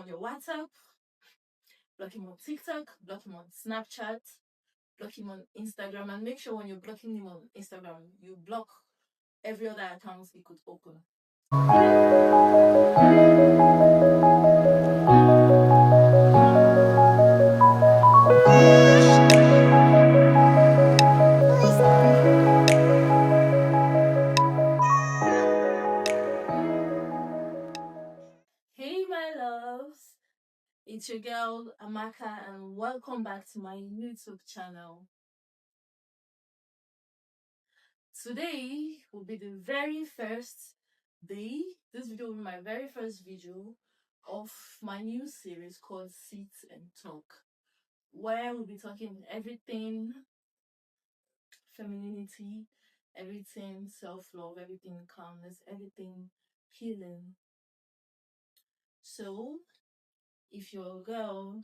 on your WhatsApp, block him on TikTok, block him on Snapchat, block him on Instagram, and make sure when you're blocking him on Instagram, you block every other account he could open. Hey, my loves, it's your girl Amaka, and welcome back to my YouTube channel. Today will be the very first day. This video will be my very first video of my new series called Sit and Talk, where we'll be talking everything femininity, everything self-love, everything calmness, everything healing. So if you're a girl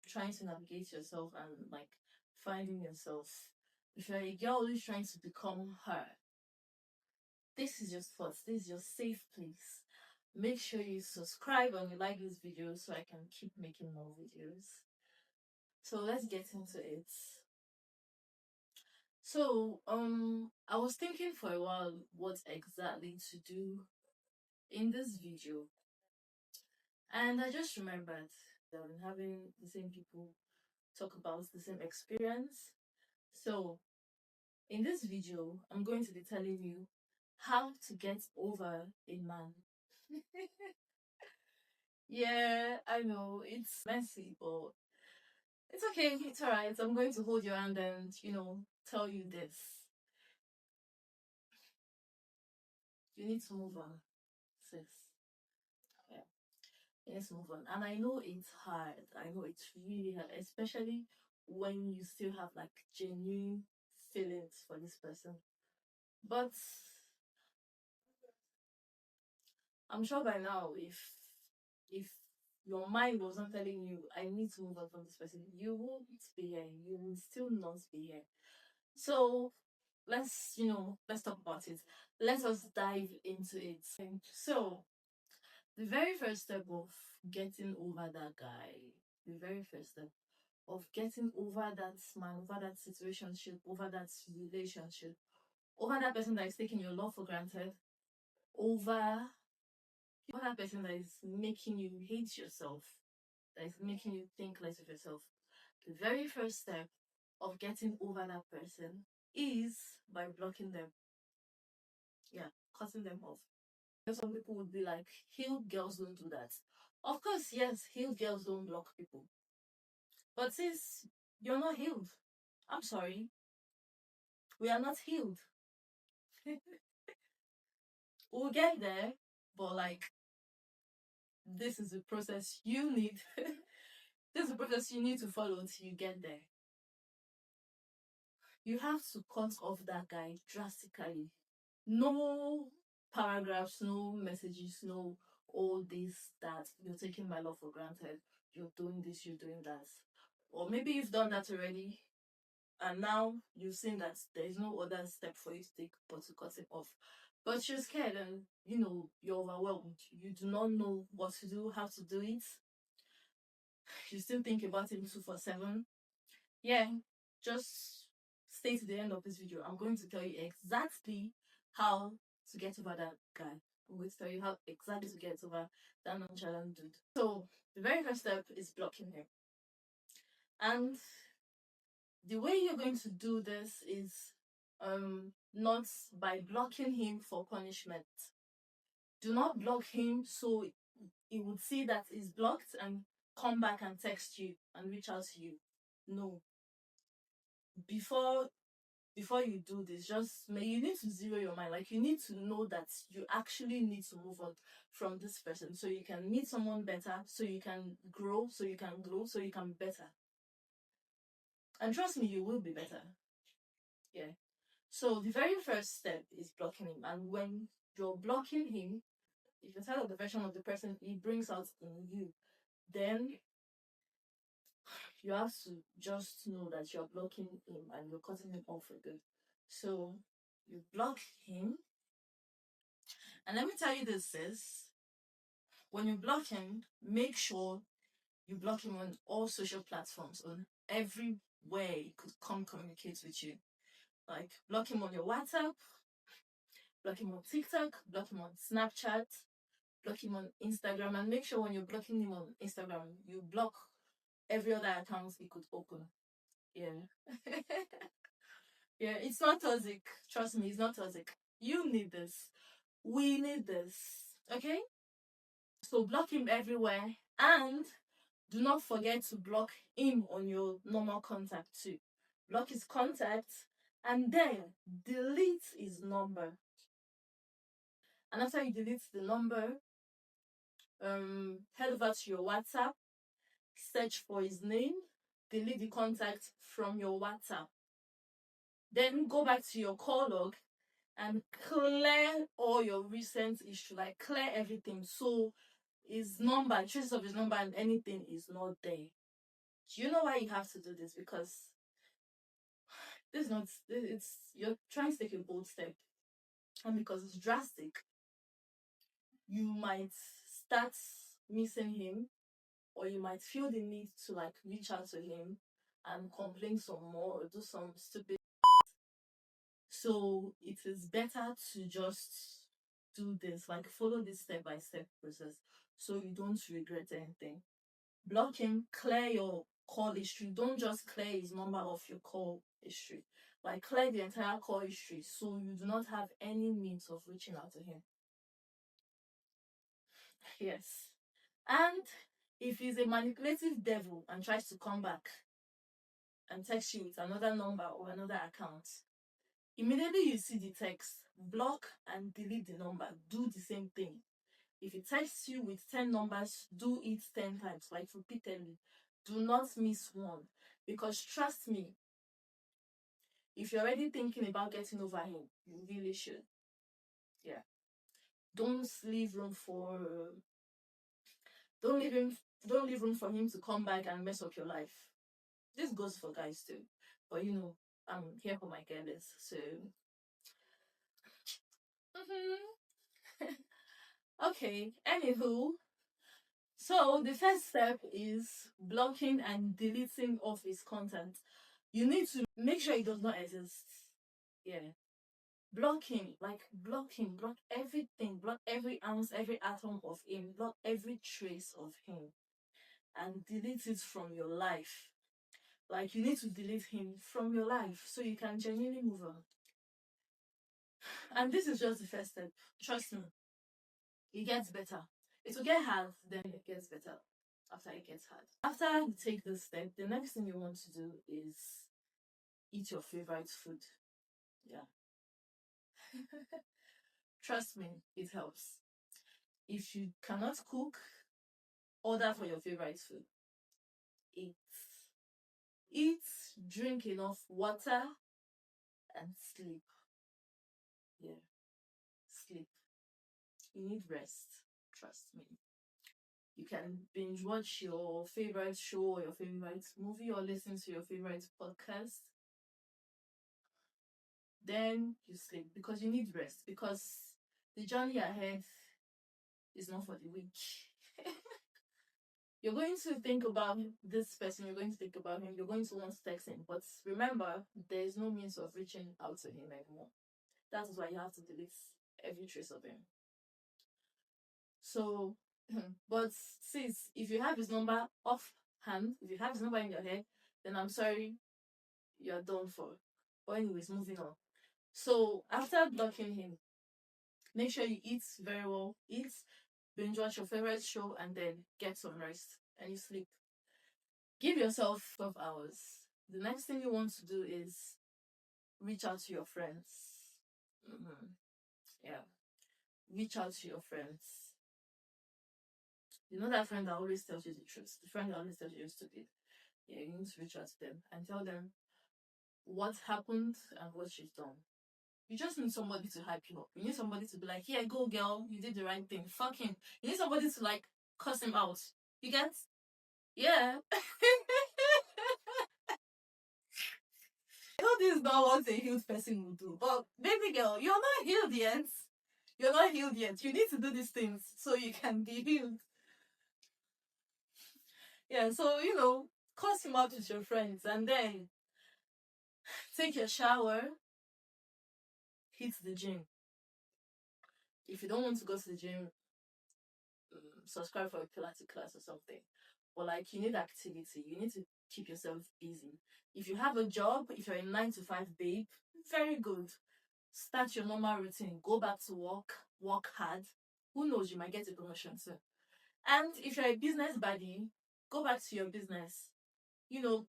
trying to navigate yourself and like finding yourself, if you're a girl who's trying to become her, this is your spot, this is your safe place. Make sure you subscribe and you like this video so I can keep making more videos. So let's get into it. So I was thinking for a while what exactly to do in this video, and I just remembered that I've been having the same people talk about the same experience. So in this video I'm going to be telling you how to get over a man. Yeah, I know it's messy, but it's okay, it's alright. I'm going to hold your hand and tell you this. You need to move on, sis. Yeah, you need to move on. And I know it's hard. I know it's really hard, especially when you still have like genuine feelings for this person. But I'm sure by now, if your mind wasn't telling you I need to move on from this person, you won't be here. You will still not be here. So let's talk about it. Let us dive into it. So the very first step of getting over that guy, the very first step of getting over that man, over that situationship, over that relationship, over that person that is taking your love for granted, over that person that is making you hate yourself, that is making you think less of yourself. The very first step of getting over that person is by blocking them. Yeah, cutting them off. Some people would be like, healed girls don't do that. Of course, yes, healed girls don't block people. But since you're not healed, I'm sorry, we are not healed. We'll get there, but like, this is the process you need. This is the process you need to follow till you get there. You have to cut off that guy drastically. No paragraphs, no messages, no all this, that you're taking my love for granted, you're doing this, you're doing that. Or maybe you've done that already, and now you've seen that there's no other step for you to take but to cut it off. But you're scared and you're overwhelmed. You do not know what to do, how to do it. You still think about it 247. Yeah, just stay to the end of this video. I'm going to tell you exactly how to get over that guy. I'm going to tell you how exactly to get over that nonchalant dude. So the very first step is blocking him. And the way you're going to do this is not by blocking him for punishment. Do not block him so he would see that he's blocked and come back and text you and reach out to you. No. Before you do this, you need to zero your mind. Like, you need to know that you actually need to move on from this person so you can meet someone better, so you can grow, so you can be better. And trust me, you will be better. Yeah. So the very first step is blocking him. And when you're blocking him, if you're tired of the version of the person he brings out in you, then you have to just know that you're blocking him and you're cutting him off for good. So you block him. And let me tell you this, sis. When you block him, make sure you block him on all social platforms, on everywhere he could come communicate with you. Like block him on your WhatsApp, block him on TikTok, block him on Snapchat, block him on Instagram, and make sure when you're blocking him on Instagram, you block every other account he could open. Yeah. Yeah, it's not toxic. Trust me, it's not toxic. You need this. We need this. Okay? So block him everywhere, and do not forget to block him on your normal contact too. Block his contact and then delete his number. And after you delete the number, head over to your WhatsApp, search for his name, delete the contact from your WhatsApp. Then go back to your call log and clear all your recent issue, like clear everything. So his number, traces of his number and anything is not there. Do you know why you have to do this? Because this is not, it's, you're trying to take a bold step. And because it's drastic, you might start missing him, or you might feel the need to like reach out to him and complain some more or do some stupid. So it is better to just do this, like follow this step by step process so you don't regret anything. Block him, clear your call history. Don't just clear his number off your call history. Like clear the entire call history so you do not have any means of reaching out to him. Yes. And if he's a manipulative devil and tries to come back and text you with another number or another account, immediately you see the text, block and delete the number. Do the same thing. If he texts you with 10 numbers, do it 10 times, like repeatedly. Do not miss one. Because trust me, if you're already thinking about getting over him, you really should. Yeah. Don't leave room for don't leave room for him to come back and mess up your life. This goes for guys too. But you know, I'm here for my girls, so okay. Anywho, so the first step is blocking and deleting off his content. You need to make sure it does not exist. Yeah. Block him, like block him, block everything, block every ounce, every atom of him, block every trace of him, and delete it from your life. Like you need to delete him from your life so you can genuinely move on. And this is just the first step. Trust me, it gets better. It will get hard, then it gets better after it gets hard. After you take this step, the next thing you want to do is eat your favorite food. Yeah. Trust me, it helps. If you cannot cook, order for your favorite food. Eat. Eat, drink enough water, and sleep. Yeah. Sleep. You need rest. Trust me. You can binge watch your favorite show or your favorite movie or listen to your favorite podcast. Then you sleep because you need rest. Because the journey ahead is not for the weak. You're going to think about this person, you're going to think about him, you're going to want to text him. But remember, there is no means of reaching out to him anymore. That is why you have to delete every trace of him. So, but sis, if you have his number offhand, if you have his number in your head, then I'm sorry, you're done for. But anyways, moving on. So after blocking him, make sure you eat very well. Eat, binge watch your favorite show, and then get some rest and you sleep. Give yourself 12 hours. The next thing you want to do is reach out to your friends. Yeah. Reach out to your friends. You know that friend that always tells you the truth, the friend that always tells you you're stupid. Yeah, you need to reach out to them and tell them what happened and what she's done. You just need somebody to hype you up. You need somebody to be like, yeah, go girl, you did the right thing. Fuck him. You need somebody to like cuss him out. You get? Yeah. I know this is not what a healed person will do, but baby girl, you're not healed yet. You're not healed yet. You need to do these things so you can be healed. Yeah, so cuss him out with your friends and then take your shower, hit the gym. If you don't want to go to the gym, subscribe for a Pilates class or something. But like, you need activity. You need to keep yourself busy. If you have a job, if you're a 9 to 5 babe, very good. Start your normal routine. Go back to work hard. Who knows, you might get a promotion soon. And if you're a business buddy, go back to your business.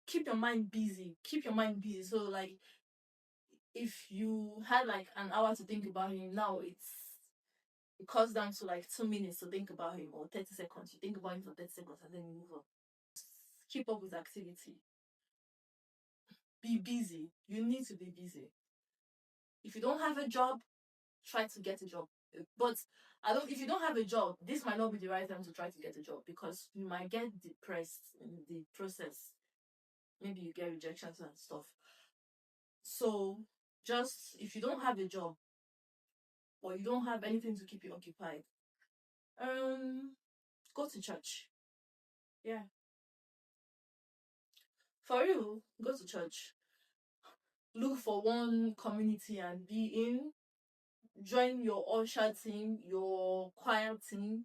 Keep your mind busy. Keep your mind busy. So like, if you had like an hour to think about him, now it cuts down to like 2 minutes to think about him, or 30 seconds. You think about him for 30 seconds and then you move on. Keep up with activity. Be busy. You need to be busy. If you don't have a job, try to get a job. But if you don't have a job, this might not be the right time to try to get a job, because you might get depressed in the process. Maybe you get rejections and stuff. So just, if you don't have a job or you don't have anything to keep you occupied, go to church. Yeah. For you, go to church. Look for one community and be in. Join your usher team, your choir team,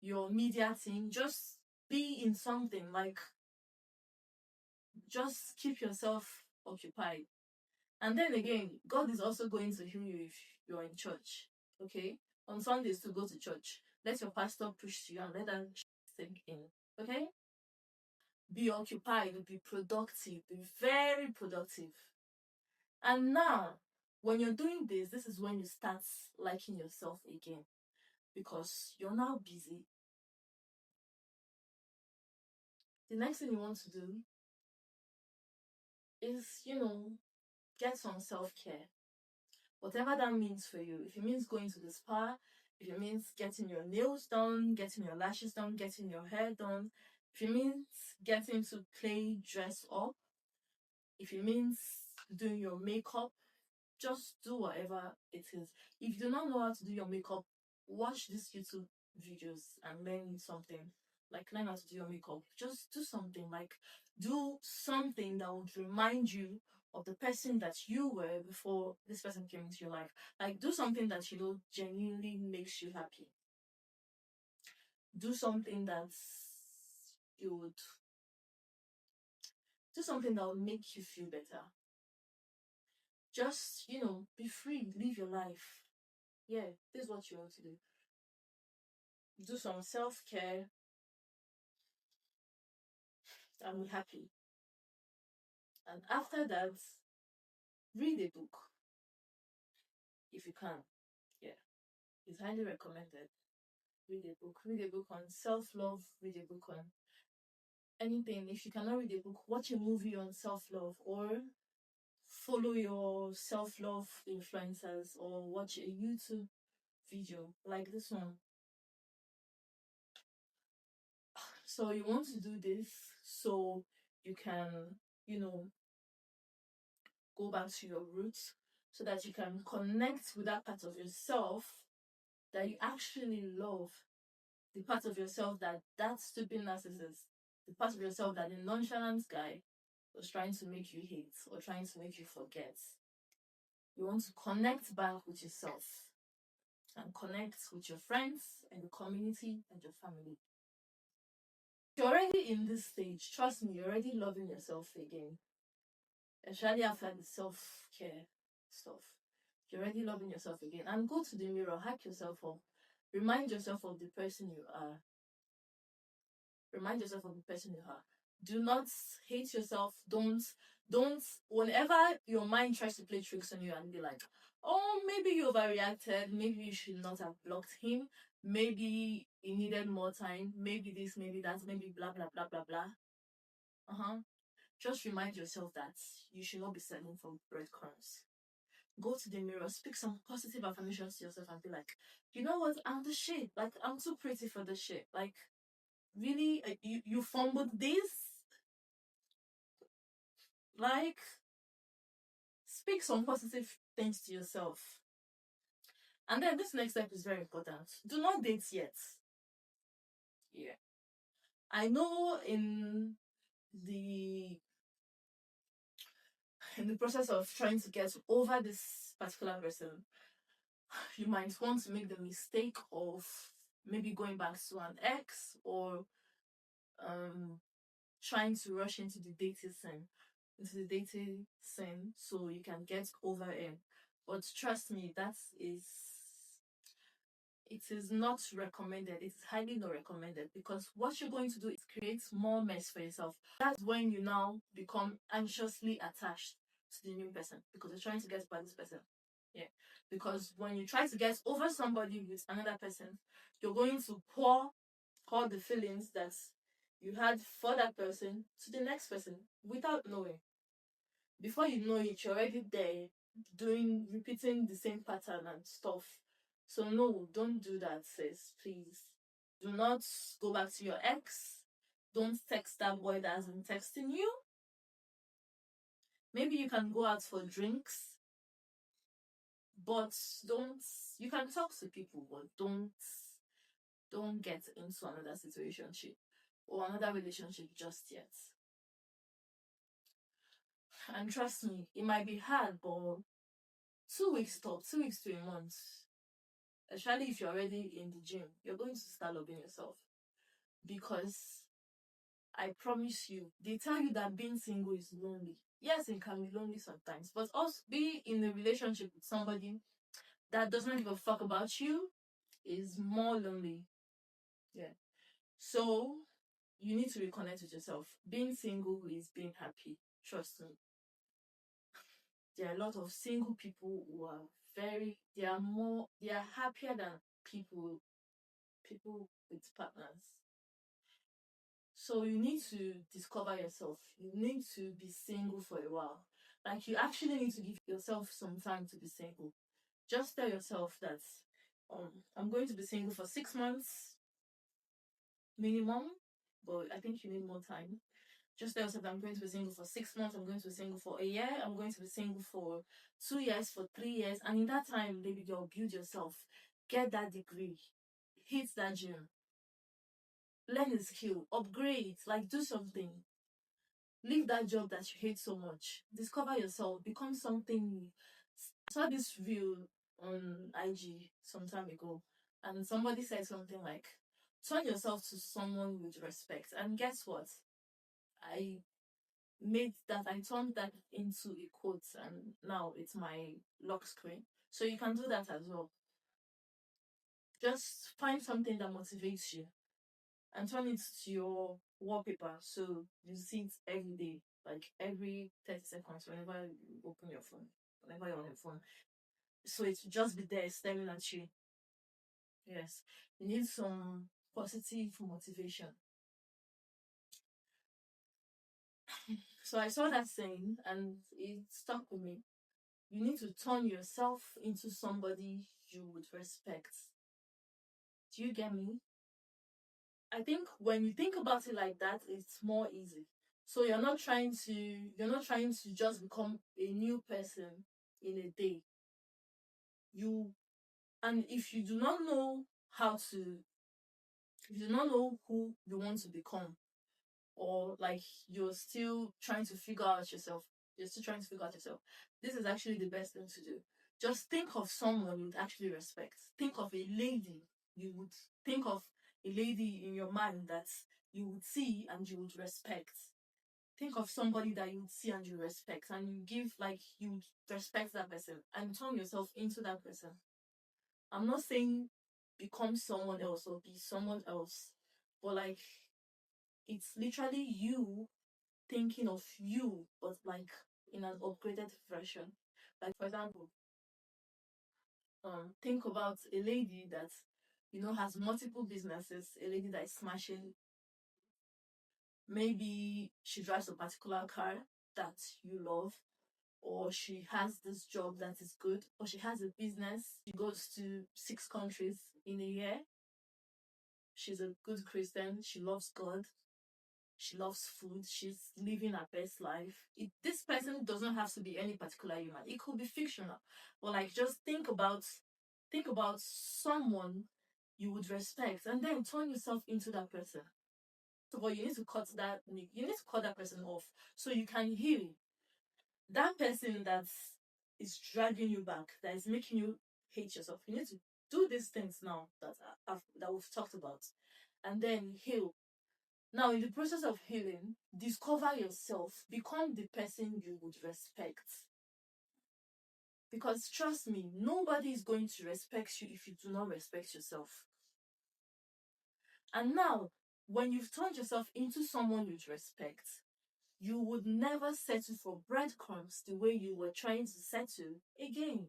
your media team. Just be in something. Like, just keep yourself occupied. And then again, God is also going to heal you if you're in church. Okay? On Sundays, to go to church. Let your pastor preach to you and let that sink in. Okay? Be occupied, be productive, be very productive. And now, when you're doing this is when you start liking yourself again, because you're now busy. The next thing you want to do is, get some self-care. Whatever that means for you. If it means going to the spa, if it means getting your nails done, getting your lashes done, getting your hair done, if it means getting to play dress up, if it means doing your makeup, just do whatever it is. If you do not know how to do your makeup, watch these YouTube videos and learn something. Like, learn how to do your makeup. Just do something. Like, do something that would remind you of the person that you were before this person came into your life. Like, do something that genuinely makes you happy. Do something that would make you feel better. Just, be free, live your life. Yeah, this is what you want to do. Do some self-care and be happy. And after that, read a book. If you can. Yeah. It's highly recommended. Read a book. Read a book on self-love. Read a book on anything. If you cannot read a book, watch a movie on self-love, or follow your self-love influencers, or watch a YouTube video like this one. So you want to do this so you can, go back to your roots, so that you can connect with that part of yourself that you actually love. The part of yourself that stupid narcissist, the part of yourself that the nonchalant guy was trying to make you hate or trying to make you forget. You want to connect back with yourself and connect with your friends and the community and your family. You're already in this stage. Trust me, you're already loving yourself again. Especially after the self-care stuff. You're already loving yourself again. And go to the mirror, hype yourself up. Remind yourself of the person you are. Remind yourself of the person you are. Do not hate yourself. Don't, whenever your mind tries to play tricks on you and be like, oh, maybe you overreacted, maybe you should not have blocked him, maybe he needed more time, maybe this, maybe that, maybe blah, blah, blah, blah, blah. Just remind yourself that you should not be settling for breadcrumbs. Go to the mirror, speak some positive affirmations to yourself and be like, you know what, I'm the shit. Like, I'm too pretty for the shit. Like, really, you fumbled this? Like, speak some positive things to yourself. And then this next step is very important. Do not date yet. Yeah. I know the in the process of trying to get over this particular person, you might want to make the mistake of maybe going back to an ex, or trying to rush into the dating scene so you can get over it. But trust me, it is not recommended. It's highly not recommended, because what you're going to do is create more mess for yourself. That's when you now become anxiously attached to the new person, because you're trying to get by this person. Yeah. Because when you try to get over somebody with another person, you're going to pour all the feelings that you had for that person to the next person without knowing. Before you know it, you're already there repeating the same pattern and stuff. So no, don't do that, sis. Please. Do not go back to your ex. Don't text that boy that has been texting you. Maybe you can go out for drinks, but you can talk to people, but don't get into another situation or another relationship just yet. And trust me, it might be hard, but 2 weeks top, 2 weeks to a month, especially if you're already in the gym, you're going to start loving yourself. Because I promise you, they tell you that being single is lonely. Yes, it can be lonely sometimes, but also being in a relationship with somebody that doesn't give a fuck about you is more lonely. Yeah. So you need to reconnect with yourself. Being single is being happy. Trust me. There are a lot of single people who are they are happier than people with partners. So you need to discover yourself. You need to be single for a while. Like, you actually need to give yourself some time to be single. Just tell yourself that I'm going to be single for 6 months minimum, but I think you need more time. Just tell yourself that I'm going to be single for 6 months, I'm going to be single for a year, I'm going to be single for 2 years, for 3 years. And in that time, baby girl, build yourself. Get that degree. Hit that gym. Learn a skill. Upgrade. Like, do something. Leave that job that you hate so much. Discover yourself. Become something new. I saw this reel on IG some time ago, and somebody said something like, turn yourself to someone with respect. And guess what? I I turned that into a quote, and now it's my lock screen. So you can do that as well. Just find something that motivates you and turn it to your wallpaper, so you see it every day, like every 30 seconds, whenever you open your phone, whenever you're on your phone. So it will just be there staring at you. Yes. You need some positive motivation. So I saw that saying and it stuck with me. You need to turn yourself into somebody you would respect. Do you get me? I think when you think about it like that, it's more easy. So you're not trying to just become a new person in a day. And if you do not know if you do not know who you want to become, or like you're still trying to figure out yourself, this is actually the best thing to do. Just think of someone you would actually respect. Think of a lady think of a lady in your mind that you would see and you would respect. Think of somebody that you would see and you respect, and you would respect that person and turn yourself into that person. I'm not saying become someone else or be someone else, but like, it's literally you thinking of you, but like in an upgraded version. Like, for example, think about a lady that has multiple businesses, a lady that is smashing. Maybe she drives a particular car that you love, or she has this job that is good, or she has a business. She goes to 6 countries in a year. She's a good Christian. She loves God. She loves food. She's living her best life. This person doesn't have to be any particular human. It could be fictional. But like, just think about Think about someone you would respect and then turn yourself into that person. So, but you need to cut that person off so you can heal. That person that is dragging you back, that is making you hate yourself. You need to do these things now that we've talked about, and then heal. Now, in the process of healing, discover yourself, become the person you would respect. Because trust me, nobody is going to respect you if you do not respect yourself. And now, when you've turned yourself into someone you'd respect, you would never settle for breadcrumbs the way you were trying to settle again.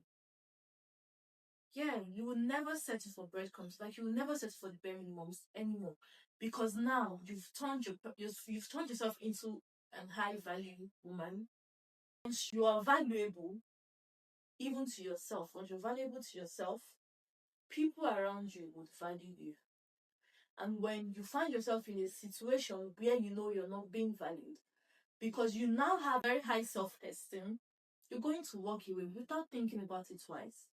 Yeah, you will never settle for breadcrumbs. Like, you will never settle for the bare minimums anymore, because now you've turned yourself into a high value woman. Once you are valuable, even to yourself, once you're valuable to yourself, people around you would value you. And when you find yourself in a situation where you know you're not being valued, because you now have very high self-esteem, you're going to walk away without thinking about it twice.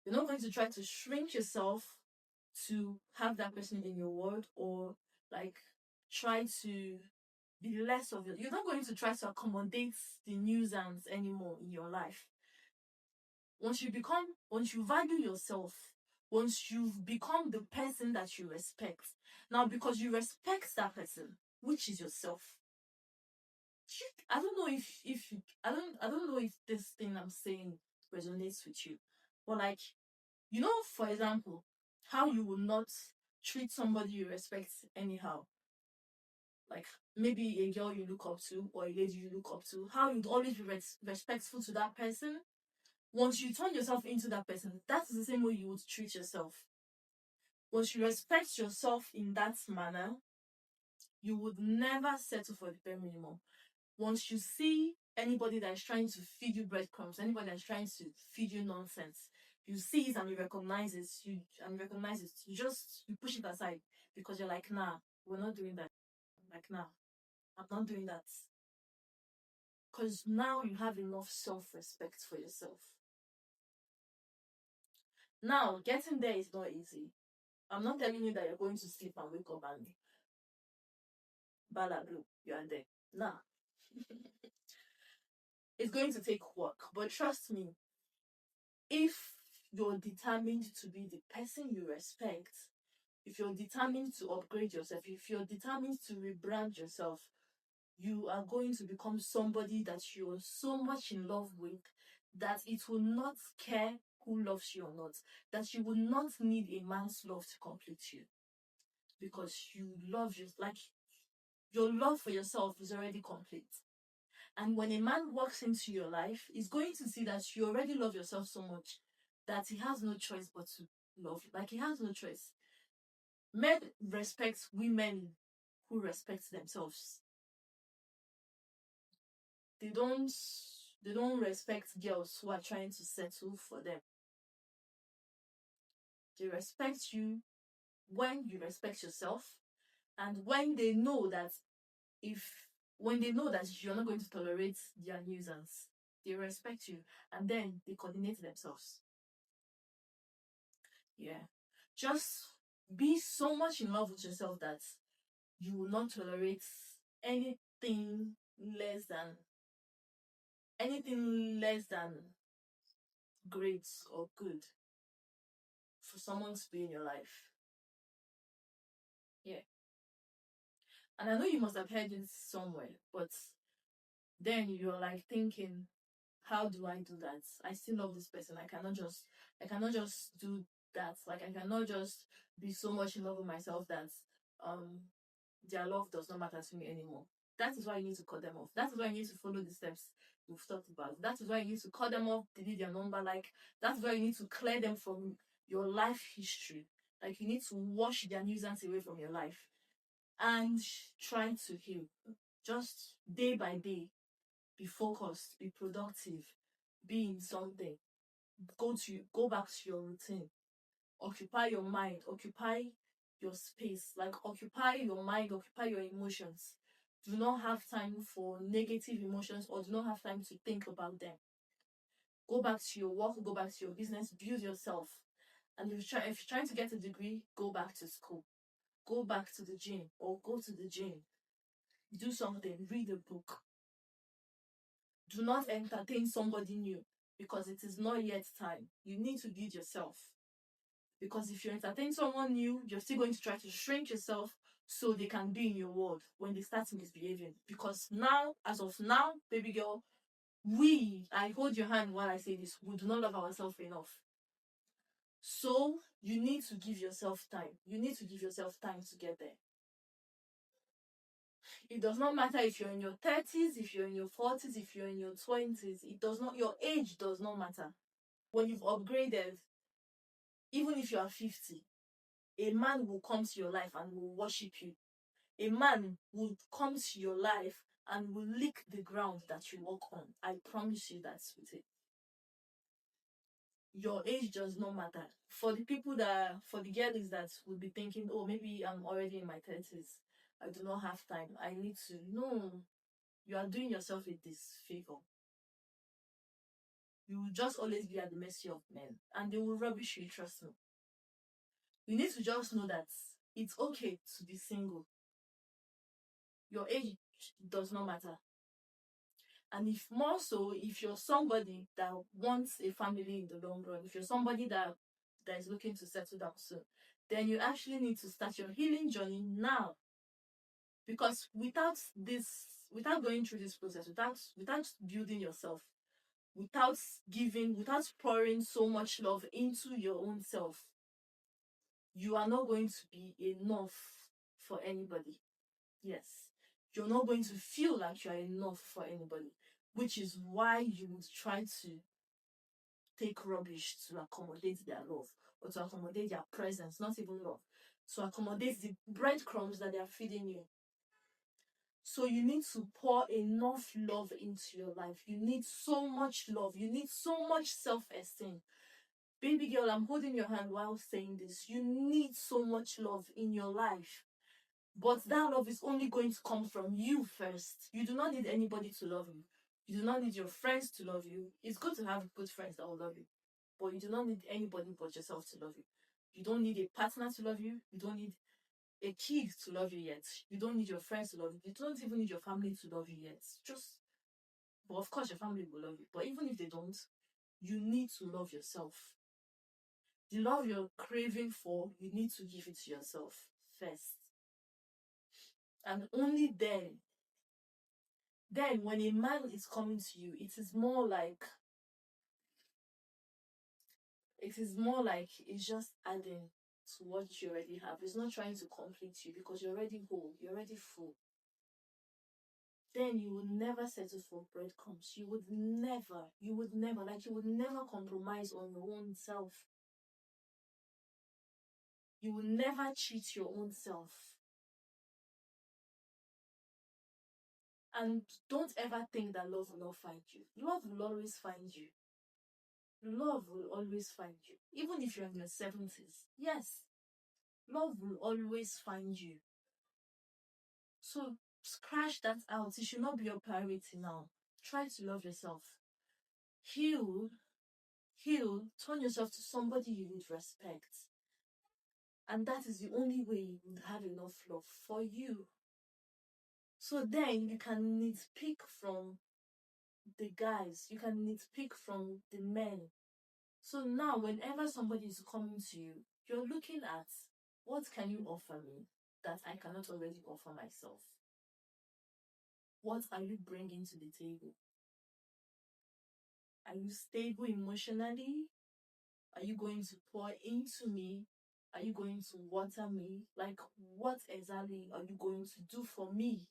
You're not going to try to shrink yourself to have that person in your world, or like try to be less of it. You're not going to try to accommodate the nuisance anymore in your life. Once you value yourself, once you've become the person that you respect, now because you respect that person, which is yourself. I don't know if you, I don't know if this thing I'm saying resonates with you, but like, for example, how you will not treat somebody you respect anyhow. Like, maybe a girl you look up to or a lady you look up to, how you'd always be respectful to that person. Once you turn yourself into that person, that's the same way you would treat yourself. Once you respect yourself in that manner, you would never settle for the bare minimum. Once you see anybody that is trying to feed you breadcrumbs, anybody that is trying to feed you nonsense, you see it and you recognize it, you push it aside, because you're like, nah, we're not doing that. Like, nah, I'm not doing that. Because now you have enough self-respect for yourself. Now, getting there is not easy. I'm not telling you that you're going to sleep and wake up and bala blue, you are there. Nah. It's going to take work. But trust me, if you're determined to be the person you respect, if you're determined to upgrade yourself, if you're determined to rebrand yourself, you are going to become somebody that you're so much in love with that it will not care who loves you or not, that you will not need a man's love to complete you, because you love you, like, your love for yourself is already complete. And when a man walks into your life, he's going to see that you already love yourself so much that he has no choice but to love you. Like, he has no choice. Men respect women who respect themselves. They don't respect girls who are trying to settle for them. They respect you when you respect yourself, and when they know that you're not going to tolerate their nuisance, they respect you, and then they coordinate themselves. Yeah. Just be so much in love with yourself that you will not tolerate anything less than great or good for someone to be in your life. Yeah. And I know you must have heard it somewhere, but then you're like thinking, how do I do that? I still love this person. I cannot just do that. Like, I cannot just be so much in love with myself that their love does not matter to me anymore. That is why you need to cut them off. That is why you need to follow the steps we've talked about. That is why you need to cut them off, delete their number. Like, that's why you need to clear them from your life history. Like, you need to wash their nuisance away from your life and try to heal. Just day by day, be focused, be productive, be in something. Go back to your routine. Occupy your mind, occupy your space, like, occupy your mind, occupy your emotions. Do not have time for negative emotions, or do not have time to think about them. Go back to your work, go back to your business, build yourself. And if you're trying to get a degree, go back to school. Go back to the gym or go to the gym. Do something, read a book. Do not entertain somebody new because it is not yet time. You need to build yourself. Because if you entertain someone new, you're still going to try to shrink yourself so they can be in your world when they start misbehaving. Because now, as of now, baby girl, I hold your hand while I say this, we do not love ourselves enough. So you need to give yourself time. You need to give yourself time to get there. It does not matter if you're in your 30s, if you're in your 40s, if you're in your 20s. Your age does not matter. When you've upgraded, even if you are 50, a man will come to your life and will worship you. A man will come to your life and will lick the ground that you walk on. I promise you that, sweetie. Your age does not matter. For the girls that will be thinking, oh, maybe I'm already in my 30s. I do not have time. I need to. No, you are doing yourself a disfavor. You will just always be at the mercy of men and they will rubbish you, trust me. You need to just know that it's okay to be single. Your age does not matter. And if you're somebody that wants a family in the long run, if you're somebody that is looking to settle down soon, then you actually need to start your healing journey now. Because without going through this process, without building yourself, without pouring so much love into your own self, you are not going to be enough for anybody. Yes. You're not going to feel like you're enough for anybody, which is why you would try to take rubbish to accommodate their love or to accommodate their presence, not even love, to accommodate the breadcrumbs that they are feeding you. So you need to pour enough love into your life. You need so much love. You need so much self-esteem. Baby girl, I'm holding your hand while saying this. You need so much love in your life. But that love is only going to come from you first. You do not need anybody to love you. You do not need your friends to love you. It's good to have good friends that will love you. But you do not need anybody but yourself to love you. You don't need a partner to love you. You don't need a kid to love you yet. You don't need your friends to love you. You don't even need your family to love you yet. But of course your family will love you. But even if they don't, you need to love yourself. The love you're craving for, you need to give it to yourself first. And only then when a man is coming to you, it is more like it's just adding to what you already have. It's not trying to complete you because you're already whole, you're already full. Then you would never settle for breadcrumbs. You would never compromise on your own self. You will never cheat your own self. And don't ever think that love will not find you. Love will always find you. Love will always find you. Even if you're in your 70s. Yes. Love will always find you. So scratch that out. It should not be your priority now. Try to love yourself. Heal. Turn yourself to somebody you would respect. And that is the only way you would have enough love for you. So then you can nitpick from the guys. You can nitpick from the men. So now whenever somebody is coming to you, you're looking at what can you offer me that I cannot already offer myself? What are you bringing to the table? Are you stable emotionally? Are you going to pour into me? Are you going to water me? Like, what exactly are you going to do for me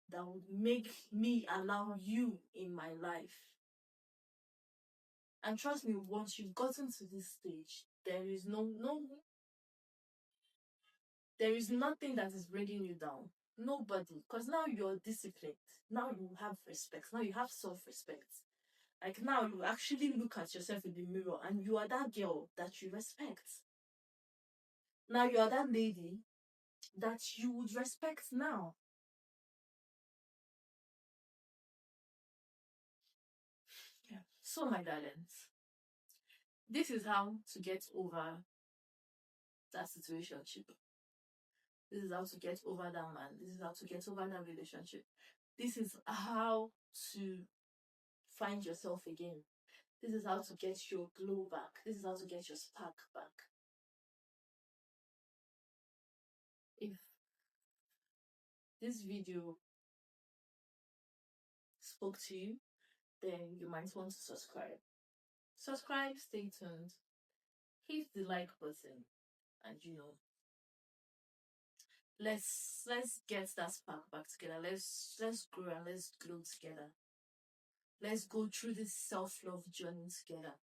that would make me allow you in my life? And trust me, once you've gotten to this stage, there is nothing that is bringing you down. Nobody. Because now you're disciplined. Now you have respect. Now you have self-respect. Like now you actually look at yourself in the mirror and you are that girl that you respect. Now you are that lady that you would respect now. Yeah. So, my darlings, this is how to get over that situationship. This is how to get over that man. This is how to get over that relationship. This is how to find yourself again. This is how to get your glow back. This is how to get your spark back. If this video spoke to you, then you might want to subscribe. Subscribe, stay tuned, hit the like button, and let's get that spark back together. Let's grow and let's glow together. Let's go through this self-love journey together.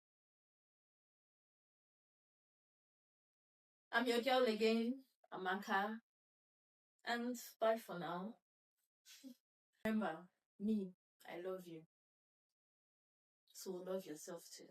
I'm your girl again, Amaka, and bye for now. Remember, me, I love you. So love yourself too.